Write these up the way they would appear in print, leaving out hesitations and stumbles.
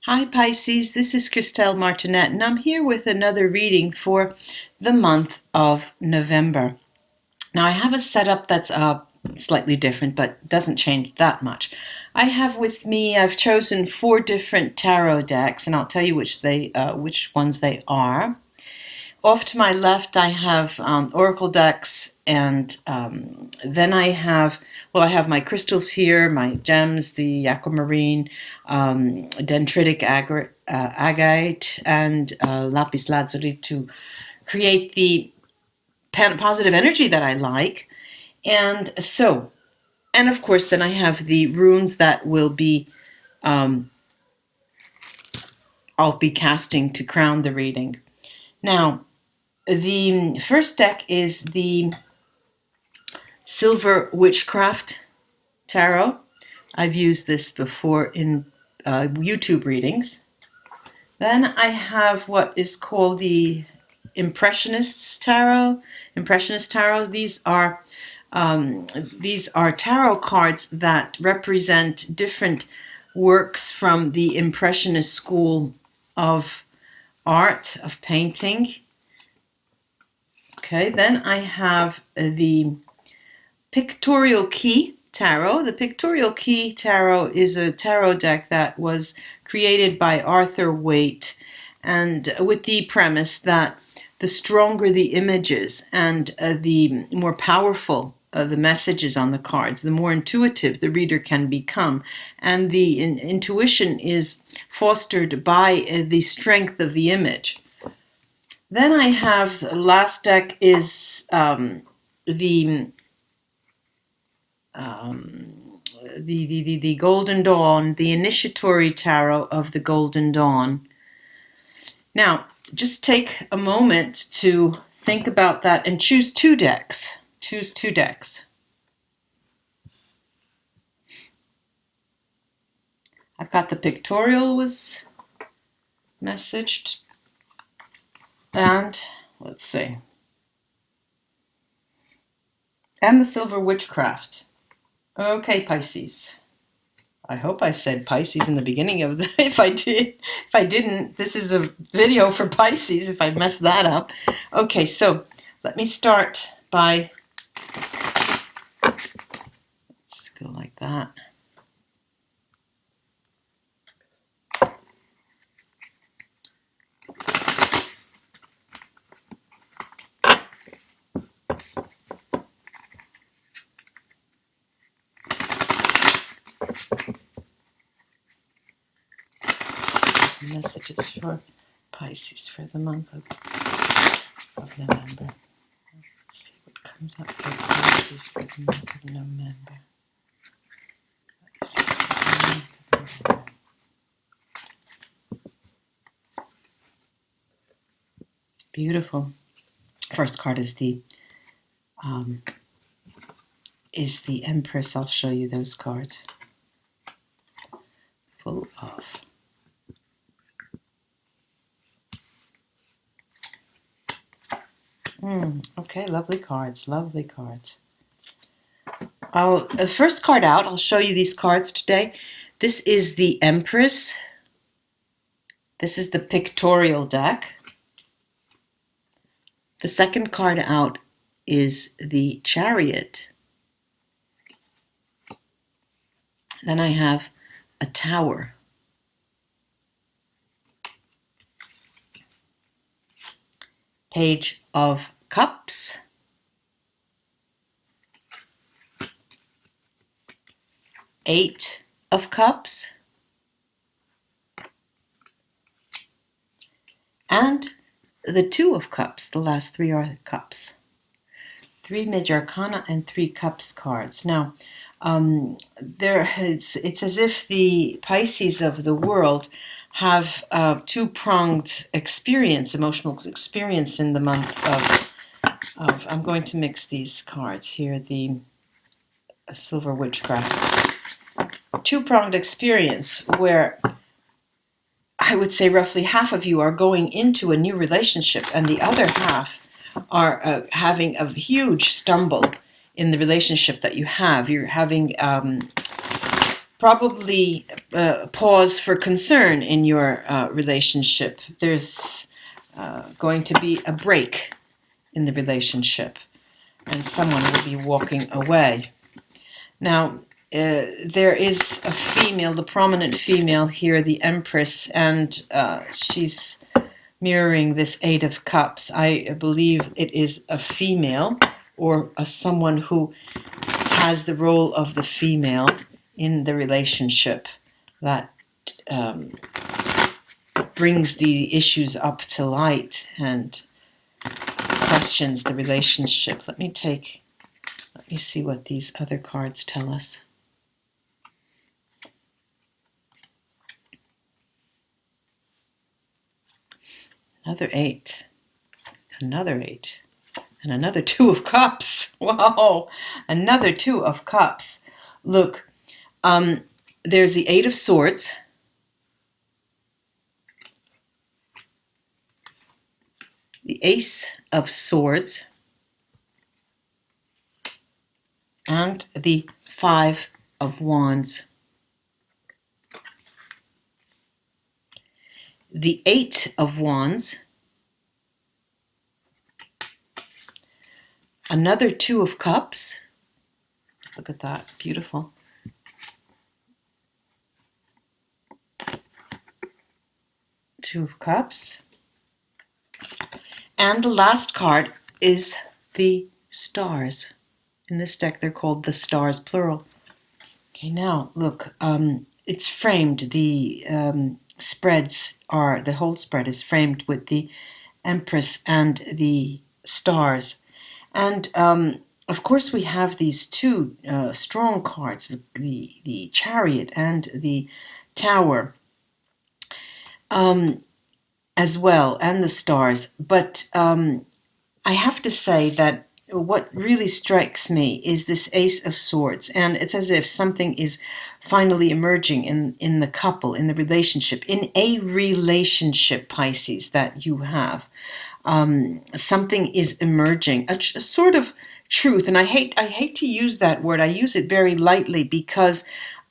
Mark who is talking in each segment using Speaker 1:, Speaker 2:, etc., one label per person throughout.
Speaker 1: Hi Pisces, this is Christelle Martinette, and I'm here with another reading for the month of November. Now I have a setup that's slightly different, but doesn't change that much. I've chosen 4 different tarot decks, and I'll tell you which ones they are. Off to my left, I have oracle decks, and then I have my crystals here, my gems, the aquamarine, dendritic agate, and lapis lazuli to create the positive energy that I like. And of course, then I have the runes that I'll be casting to crown the reading. Now, the first deck is the Silver Witchcraft Tarot. I've used this before in YouTube readings. Then I have what is called the Impressionist Tarot. These are tarot cards that represent different works from the Impressionist school of art, of painting. Okay, then I have the Pictorial Key Tarot. The Pictorial Key Tarot is a tarot deck that was created by Arthur Waite, and with the premise that the stronger the images and the more powerful the messages on the cards, the more intuitive the reader can become. And the intuition is fostered by the strength of the image. Then I have the last deck is the Golden Dawn, the Initiatory Tarot of the Golden Dawn. Now, just take a moment to think about that and choose 2 decks. Choose 2 decks. I've got the Pictorial was messaged. And let's see. And the Silver Witchcraft. Okay, Pisces. I hope I said Pisces in the beginning of the. If I didn't, this is a video for Pisces. If I messed that up. Okay, so let me start by. Let's go like that. Messages for Pisces for the month of November. Let's see what comes up for Pisces for the month of November. Beautiful. First card is the Empress. I'll show you those cards. Full of. Okay, lovely cards. First card out, I'll show you these cards today. This is the Empress. This is the Pictorial deck. The second card out is the Chariot. Then I have a Tower. Page of Cups. Eight of Cups. And the Two of Cups. The last 3 are cups. 3 Major Arcana and 3 Cups cards. Now, it's as if the Pisces of the world have two-pronged emotional experience in the month of I'm going to mix these cards here, the Silver Witchcraft. Two-pronged experience where I would say roughly half of you are going into a new relationship and the other half are having a huge stumble in the relationship that you have. You're having probably pause for concern in your relationship. There's going to be a break in the relationship, and someone will be walking away. Now, there is a female, the prominent female here, the Empress, and she's mirroring this Eight of Cups. I believe it is a female or someone who has the role of the female in the relationship that brings the issues up to light and questions the relationship. Let me see what these other cards tell us. Another 8, another 8, and another 2 of Cups. Wow, another 2 of Cups. Look, there's the 8 of Swords. The Ace of Swords. And the 5 of Wands. The 8 of Wands. Another 2 of Cups. Look at that, beautiful. Two of Cups. And the last card is the Stars. In this deck, they're called the Stars, plural. Okay, now, look, it's framed. The the whole spread is framed with the Empress and the Stars. And, of course, we have these two strong cards, the Chariot and the Tower, as well, and the Stars. But I have to say that what really strikes me is this Ace of Swords, and it's as if something is finally emerging in the couple, in the relationship, in a relationship, Pisces, that you have. Something is emerging, a sort of truth, and I hate to use that word. I use it very lightly because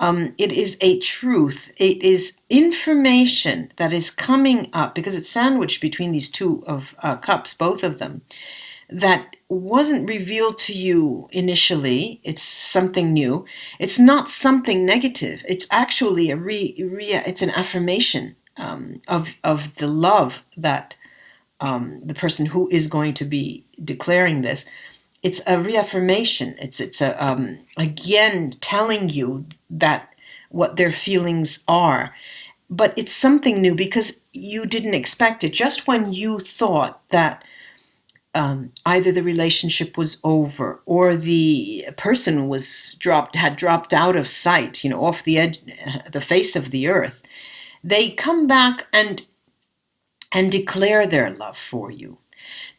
Speaker 1: it is a truth. It is information that is coming up because it's sandwiched between these 2 of Cups, both of them, that wasn't revealed to you initially. It's something new. It's not something negative. It's actually it's an affirmation of the love that the person who is going to be declaring this. It's a reaffirmation. It's a again telling you that what their feelings are. But it's something new because you didn't expect it. Just when you thought that either the relationship was over or the person had dropped out of sight, off the edge, the face of the earth, they come back and declare their love for you.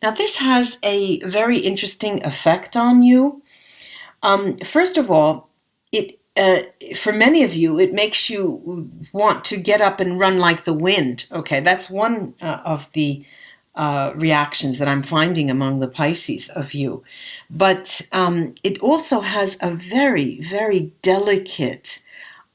Speaker 1: Now, this has a very interesting effect on you. First of all, for many of you, it makes you want to get up and run like the wind. Okay, that's one of the reactions that I'm finding among the Pisces of you. But it also has a very, very delicate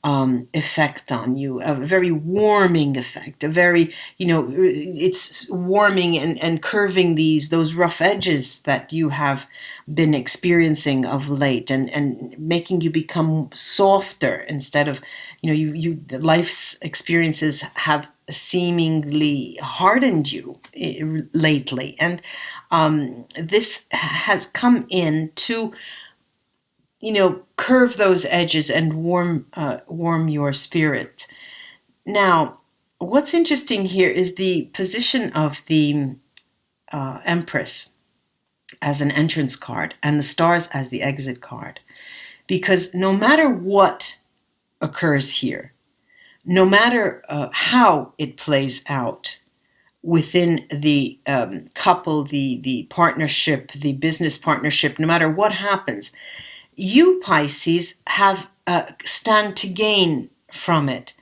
Speaker 1: effect on you, a very warming effect, a very, it's warming and curving those rough edges that you have been experiencing of late, and making you become softer instead of, life's experiences have seemingly hardened you lately. And this has come in to curve those edges and warm your spirit. Now, what's interesting here is the position of the Empress as an entrance card and the Stars as the exit card. Because no matter what occurs here, no matter how it plays out within the couple, the partnership, the business partnership, no matter what happens, you, Pisces, have stand to gain from it.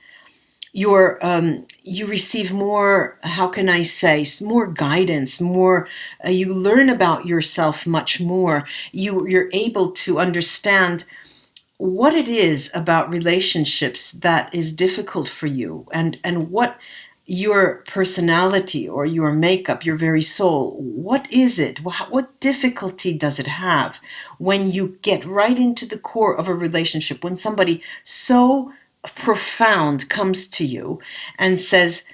Speaker 1: You receive more, how can I say, more guidance, more, you learn about yourself much more. You're able to understand what it is about relationships that is difficult for you, and what your personality or your makeup, your very soul, what is it? What difficulty does it have when you get right into the core of a relationship, when somebody so profound comes to you and says,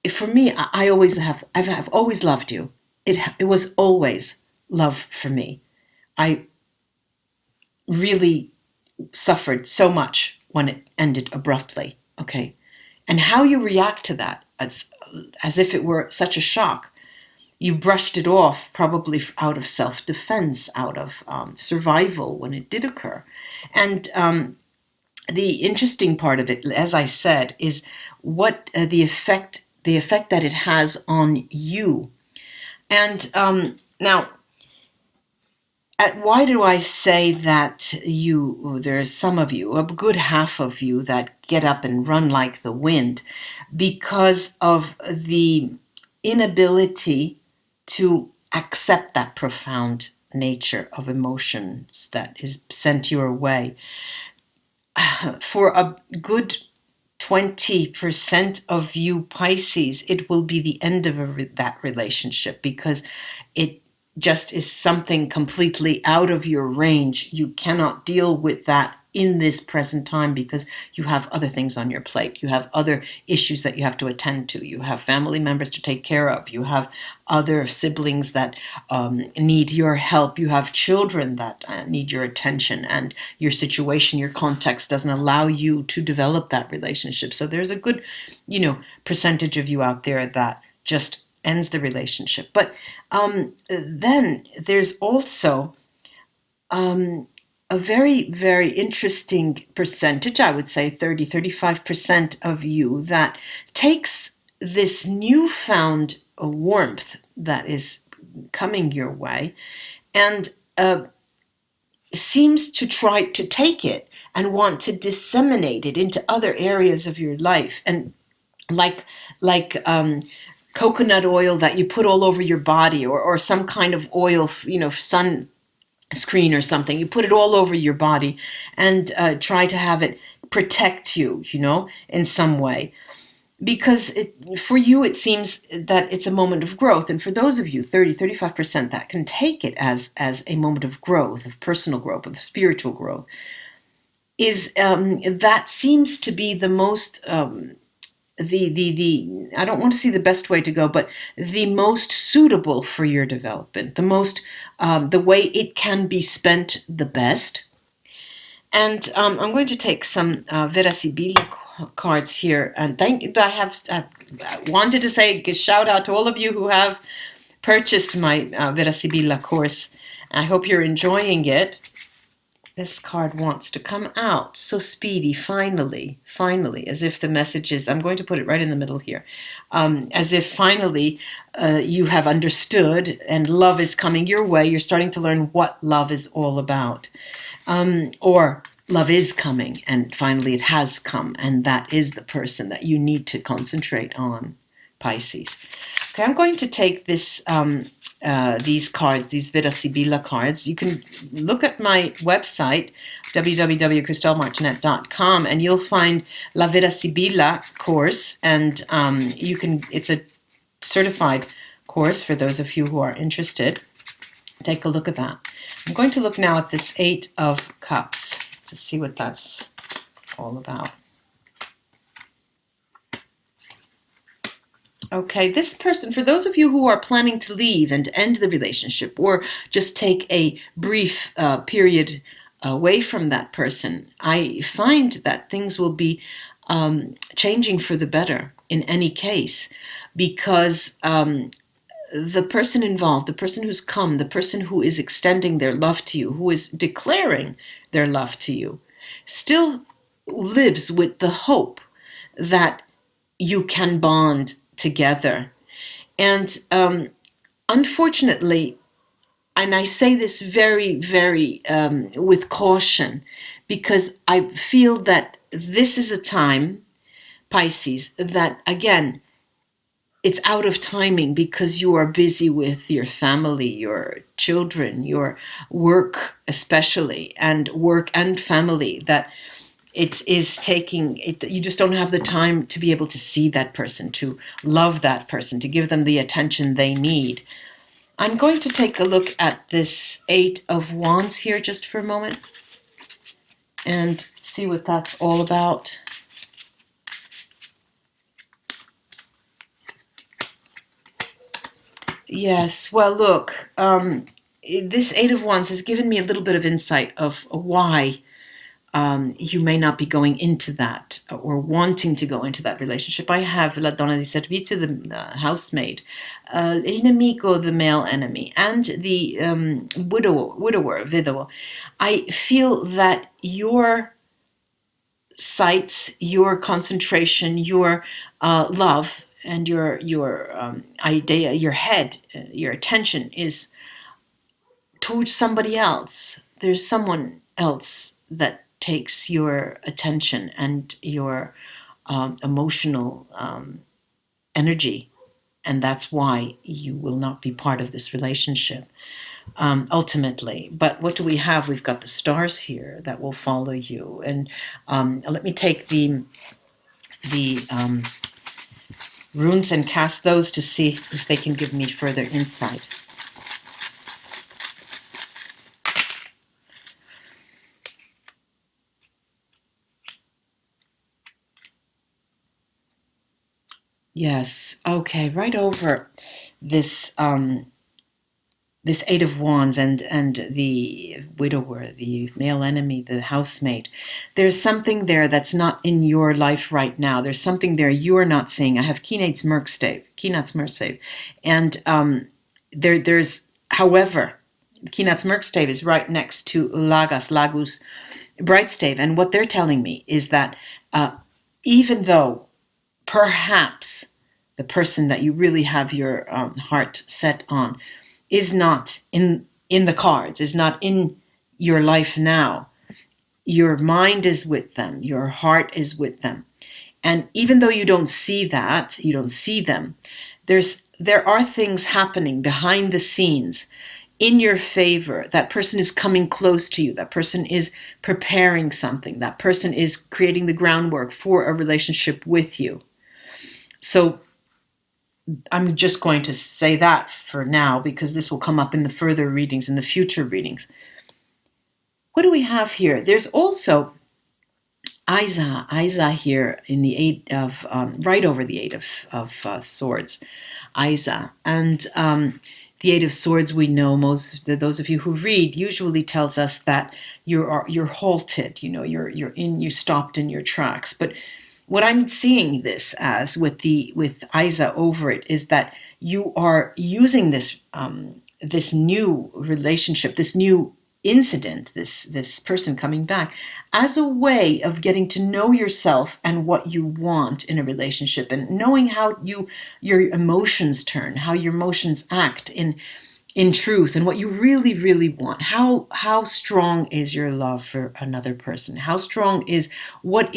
Speaker 1: for me, I've always loved you. It was always love for me. I really suffered so much when it ended abruptly. Okay. And how you react to that, as if it were such a shock. You brushed it off, probably out of self-defense, out of survival when it did occur. And the interesting part of it, as I said, is what the effect that it has on you. And now, why do I say that there's some of you, a good half of you, that get up and run like the wind? Because of the inability to accept that profound nature of emotions that is sent your way. For a good 20% of you Pisces, it will be the end of that relationship, because it just is something completely out of your range. You cannot deal with that in this present time because you have other things on your plate. You have other issues that you have to attend to. You have family members to take care of. You have other siblings that need your help. You have children that need your attention, and your situation, your context doesn't allow you to develop that relationship. So there's a good, percentage of you out there that just ends the relationship. But then there's also a very, very interesting percentage, I would say 35% of you, that takes this newfound warmth that is coming your way and seems to try to take it and want to disseminate it into other areas of your life. And like coconut oil that you put all over your body, or some kind of oil, sun screen or something. You put it all over your body and try to have it protect you, in some way. Because for you, it seems that it's a moment of growth. And for those of you, 35% that can take it as a moment of growth, of personal growth, of spiritual growth, is that seems to be the most the I don't want to see the best way to go, but the most suitable for your development, the most the way it can be spent the best. And I'm going to take some Vera Sibila cards here, and I wanted to say a shout out to all of you who have purchased my Vera Sibila course. I hope you're enjoying it. This card wants to come out so speedy, finally, as if the message is, I'm going to put it right in the middle here, as if finally you have understood and love is coming your way. You're starting to learn what love is all about. Or love is coming, and finally it has come, and that is the person that you need to concentrate on, Pisces. Okay, I'm going to take these cards, these Vida Sibila cards. You can look at my website, www.christellemartinette.com, and you'll find La Vida Sibila course, and it's a certified course for those of you who are interested. Take a look at that. I'm going to look now at this 8 of Cups to see what that's all about. Okay, this person, for those of you who are planning to leave and end the relationship, or just take a brief period away from that person, I find that things will be changing for the better in any case, because the person involved, the person who's come, the person who is extending their love to you, who is declaring their love to you, still lives with the hope that you can bond together. And unfortunately, and I say this very, very with caution, because I feel that this is a time, Pisces, that again, it's out of timing because you are busy with your family, your children, your work, especially, and work and family, that it is taking it. You just don't have the time to be able to see that person, to love that person, to give them the attention they need. I'm going to take a look at this Eight of Wands here just for a moment and see what that's all about. Yes, well, look, this Eight of Wands has given me a little bit of insight of why you may not be going into that or wanting to go into that relationship. I have La Donna di Servizio, the housemaid, L'inimico, the male enemy, and the widower, vidowo. I feel that your sights, your concentration, your love, and your idea, your head, your attention is towards somebody else. There's someone else that takes your attention and your emotional energy, and that's why you will not be part of this relationship ultimately. But what do we have? We've got the stars here that will follow you, and let me take the runes and cast those to see if they can give me further insight. Yes. Okay. Right over this this Eight of Wands and the widower, the male enemy, the housemaid. There's something there that's not in your life right now. There's something there you're not seeing. I have Keenate's Merkstave, and there's however, Keenat's Merkstave is right next to Lagus Brightstave, and what they're telling me is that even though perhaps the person that you really have your heart set on is not in the cards, is not in your life now, your mind is with them, your heart is with them. And even though you don't see that, you don't see them, there are things happening behind the scenes in your favor. That person is coming close to you. That person is preparing something. That person is creating the groundwork for a relationship with you. So I'm just going to say that for now because this will come up in the further readings, in the future readings. What do we have here? There's also Isa here in the Eight of, right over the Eight of Swords, Isa. And the Eight of Swords, we know, those of you who read, usually tells us that you're halted, you stopped in your tracks. But what I'm seeing this as with Isa over it is that you are using this new relationship, this new incident, this person coming back, as a way of getting to know yourself and what you want in a relationship, and knowing how your emotions turn, how your emotions act in truth, and what you really, really want. How strong is your love for another person? How strong is what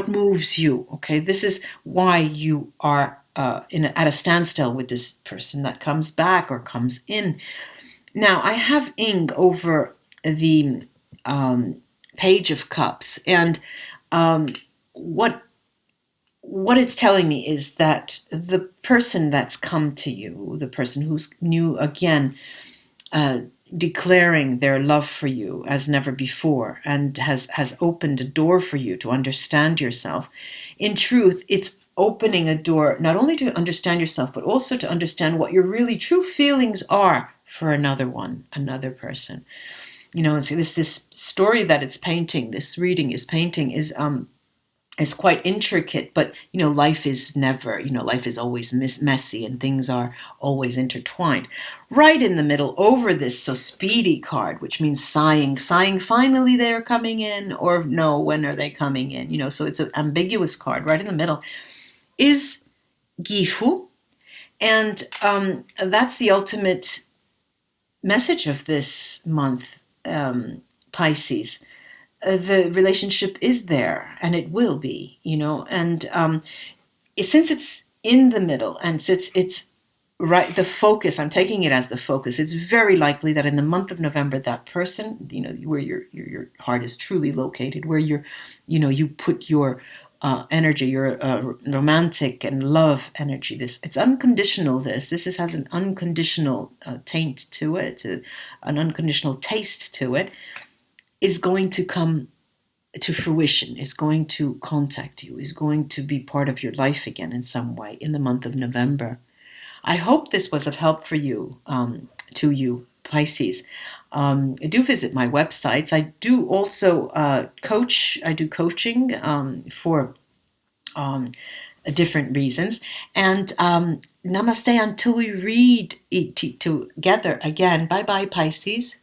Speaker 1: moves you? Okay, this is why you are at a standstill with this person that comes back or comes in. Now I have Ing over the Page of Cups, and what it's telling me is that the person that's come to you, the person who's new again, declaring their love for you as never before, and has opened a door for you to understand yourself. In truth, it's opening a door not only to understand yourself, but also to understand what your really true feelings are for another person. So this story that it's painting, this reading is painting, is quite intricate, but life is always messy, and things are always intertwined. Right in the middle, over this so speedy card, which means sighing, finally they're coming in, or no, when are they coming in? So it's an ambiguous card. Right in the middle is Gifu, and that's the ultimate message of this month, Pisces. The relationship is there, and it will be, and since it's in the middle, and so it's right, the focus, I'm taking it as the focus. It's very likely that in the month of November, that person, where your heart is truly located, where you put your energy, your romantic and love energy. It's unconditional. Has an unconditional taint to it, an unconditional taste to it. Is going to come to fruition, is going to contact you, is going to be part of your life again in some way in the month of November. I hope this was of help for you, to you, Pisces. Do visit my websites. I do also coach. I do coaching for different reasons. And namaste until we read it together again. Bye bye, Pisces.